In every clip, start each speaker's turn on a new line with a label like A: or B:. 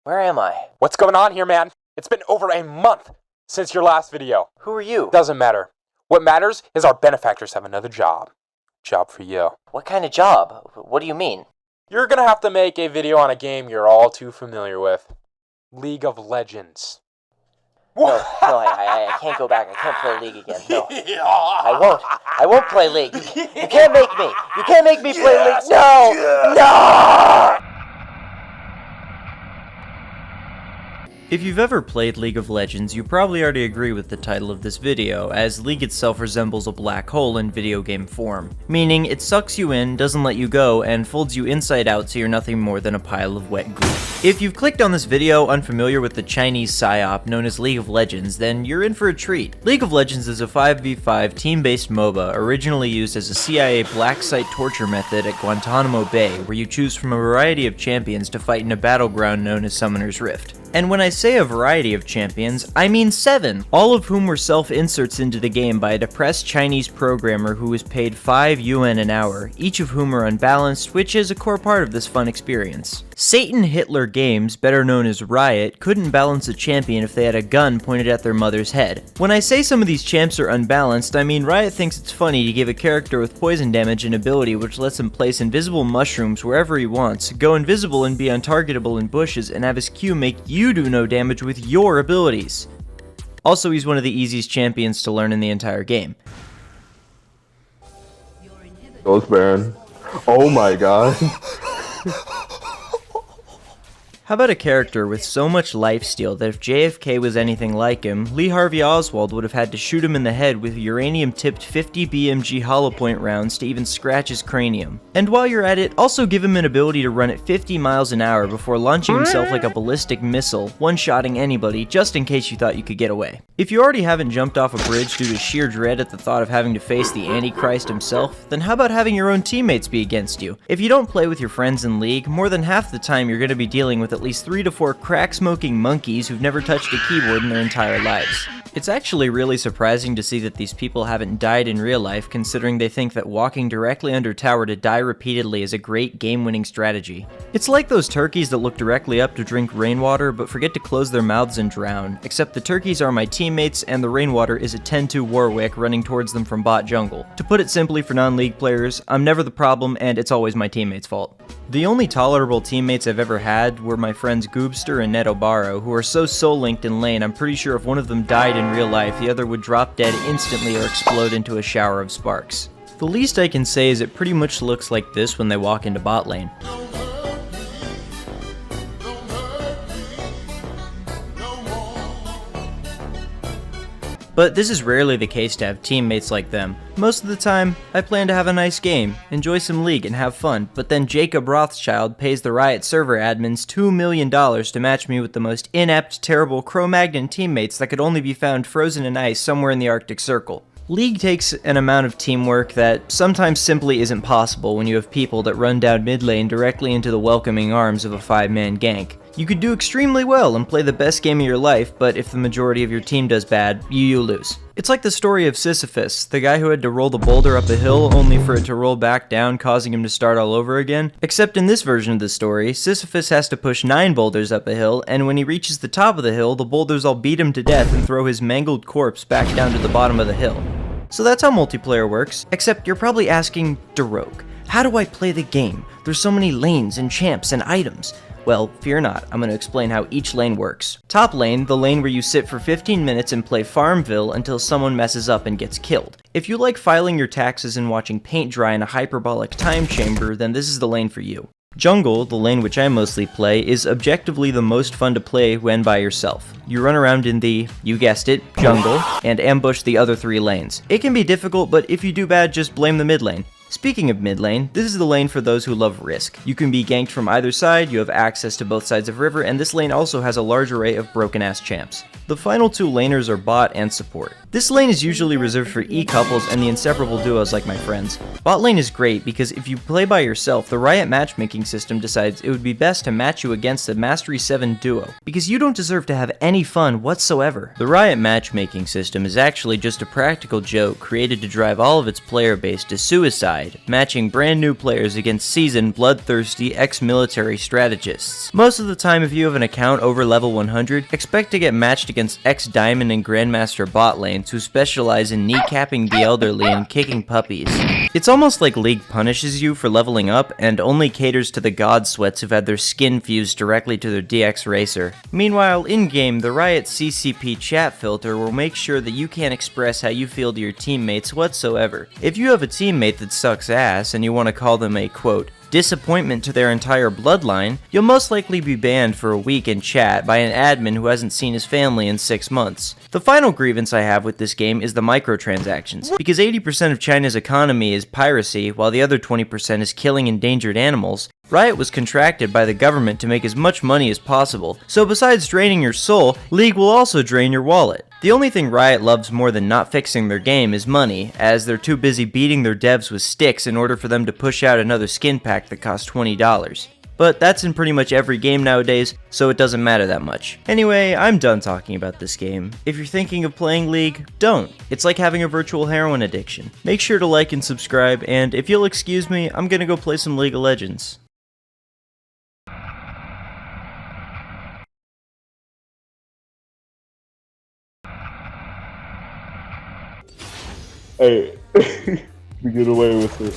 A: Where am I?
B: What's going on here, man? It's been over a month since your last video.
A: Who are you?
B: Doesn't matter. What matters is our benefactors have another job. Job for you.
A: What kind of job? What do you mean?
B: You're gonna have to make a video on a game you're all too familiar with. League of Legends.
A: No, I can't go back. I can't play League again. No, I won't. I won't play League. You can't make me. You can't make me play League. No!
C: If you've ever played League of Legends, you probably already agree with the title of this video, as League itself resembles a black hole in video game form, meaning it sucks you in, doesn't let you go, and folds you inside out so you're nothing more than a pile of wet goo. If you've clicked on this video unfamiliar with the Chinese psyop known as League of Legends, then you're in for a treat. League of Legends is a 5v5 team-based MOBA originally used as a CIA black site torture method at Guantanamo Bay, where you choose from a variety of champions to fight in a battleground known as Summoner's Rift. And when I say a variety of champions, I mean 7, all of whom were self-inserts into the game by a depressed Chinese programmer who was paid 5 UN an hour, each of whom are unbalanced, which is a core part of this fun experience. Satan Hitler Games, better known as Riot, couldn't balance a champion if they had a gun pointed at their mother's head. When I say some of these champs are unbalanced, I mean Riot thinks it's funny to give a character with poison damage an ability which lets him place invisible mushrooms wherever he wants, go invisible and be untargetable in bushes, and have his Q make you do no damage with your abilities. Also, he's one of the easiest champions to learn in the entire game.
D: Ghost Baron. Oh my god.
C: How about a character with so much lifesteal that if JFK was anything like him, Lee Harvey Oswald would have had to shoot him in the head with uranium-tipped 50 BMG hollow point rounds to even scratch his cranium. And while you're at it, also give him an ability to run at 50 miles an hour before launching himself like a ballistic missile, one-shotting anybody just in case you thought you could get away. If you already haven't jumped off a bridge due to sheer dread at the thought of having to face the Antichrist himself, then how about having your own teammates be against you? If you don't play with your friends in League, more than half the time you're going to be dealing with at least 3 to 4 crack-smoking monkeys who've never touched a keyboard in their entire lives. It's actually really surprising to see that these people haven't died in real life, considering they think that walking directly under tower to die repeatedly is a great game-winning strategy. It's like those turkeys that look directly up to drink rainwater but forget to close their mouths and drown, except the turkeys are my teammates and the rainwater is a 10-2 Warwick running towards them from bot jungle. To put it simply for non-League players, I'm never the problem and it's always my teammates' fault. The only tolerable teammates I've ever had were my friends Goobster and Netobaro, who are so soul-linked in lane I'm pretty sure if one of them died in real life, the other would drop dead instantly or explode into a shower of sparks. The least I can say is it pretty much looks like this when they walk into bot lane. But this is rarely the case to have teammates like them. Most of the time, I plan to have a nice game, enjoy some League, and have fun, but then Jacob Rothschild pays the Riot server admins $2 million to match me with the most inept, terrible Cro-Magnon teammates that could only be found frozen in ice somewhere in the Arctic Circle. League takes an amount of teamwork that sometimes simply isn't possible when you have people that run down mid lane directly into the welcoming arms of a 5-man gank. You could do extremely well and play the best game of your life, but if the majority of your team does bad, you lose. It's like the story of Sisyphus, the guy who had to roll the boulder up a hill only for it to roll back down, causing him to start all over again. Except in this version of the story, Sisyphus has to push 9 boulders up a hill, and when he reaches the top of the hill, the boulders all beat him to death and throw his mangled corpse back down to the bottom of the hill. So that's how multiplayer works, except you're probably asking, DaRogue, how do I play the game? There's so many lanes and champs and items. Well, fear not, I'm going to explain how each lane works. Top lane, the lane where you sit for 15 minutes and play Farmville until someone messes up and gets killed. If you like filing your taxes and watching paint dry in a hyperbolic time chamber, then this is the lane for you. Jungle, the lane which I mostly play, is objectively the most fun to play when by yourself. You run around in the, you guessed it, jungle, and ambush the other 3 lanes. It can be difficult, but if you do bad, just blame the mid lane. Speaking of mid lane, this is the lane for those who love risk. You can be ganked from either side, you have access to both sides of river, and this lane also has a large array of broken ass champs. The final 2 laners are bot and support. This lane is usually reserved for E-couples and the inseparable duos like my friends. Bot lane is great because if you play by yourself, the Riot matchmaking system decides it would be best to match you against a Mastery 7 duo, because you don't deserve to have any fun whatsoever. The Riot matchmaking system is actually just a practical joke created to drive all of its player base to suicide wide, matching brand new players against seasoned, bloodthirsty ex-military strategists. Most of the time, if you have an account over level 100, expect to get matched against ex-diamond and grandmaster bot lanes who specialize in kneecapping the elderly and kicking puppies. It's almost like League punishes you for leveling up and only caters to the god sweats who've had their skin fused directly to their DX racer. Meanwhile, in-game, the Riot CCP chat filter will make sure that you can't express how you feel to your teammates whatsoever. If you have a teammate that sucks ass and you want to call them a, quote, disappointment to their entire bloodline, you'll most likely be banned for a week in chat by an admin who hasn't seen his family in 6 months. The final grievance I have with this game is the microtransactions. Because 80% of China's economy is piracy, while the other 20% is killing endangered animals, Riot was contracted by the government to make as much money as possible, so besides draining your soul, League will also drain your wallet. The only thing Riot loves more than not fixing their game is money, as they're too busy beating their devs with sticks in order for them to push out another skin pack that costs $20. But that's in pretty much every game nowadays, so it doesn't matter that much. Anyway, I'm done talking about this game. If you're thinking of playing League, don't. It's like having a virtual heroin addiction. Make sure to like and subscribe, and if you'll excuse me, I'm gonna go play some League of Legends.
D: Hey, we get away with it.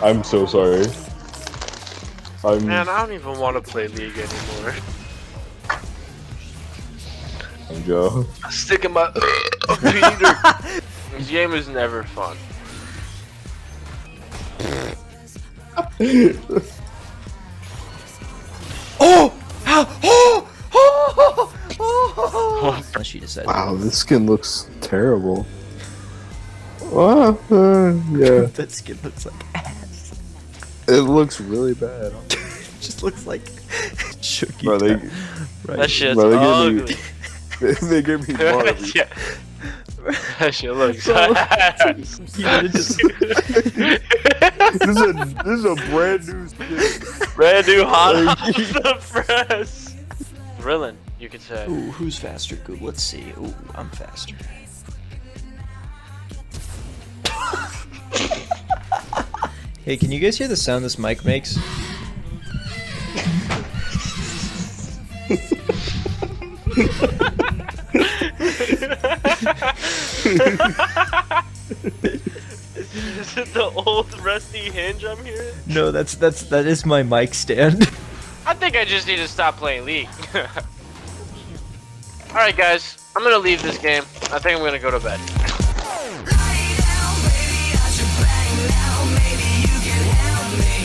D: I'm so sorry.
E: Man, I don't even want to play League anymore.
D: I'm Joe.
E: I'm sticking my Peter. This game is never fun.
C: Unless you decide.
D: Wow, this skin looks terrible. Well, yeah.
C: That skin looks like ass.
D: It looks really bad.
C: It just looks like Chucky.
D: Bro, they,
E: That shit's
D: bro,
E: ugly.
D: they gave me Marley.
E: Yeah. That shit looks
C: So-
E: ass.
D: This is a brand new skin.
E: Brand new hot off the press. Thrilling, you could say.
C: Ooh, who's faster? Good. Let's see. Ooh, I'm faster. Hey, can you guys hear the sound this mic makes?
E: Is it the old rusty hinge I'm hearing?
C: No, that is my mic stand.
E: I think I just need to stop playing League. Alright guys, I'm gonna leave this game. I think I'm gonna go to bed.
F: Right now, baby, I should bang now. Maybe you can help me.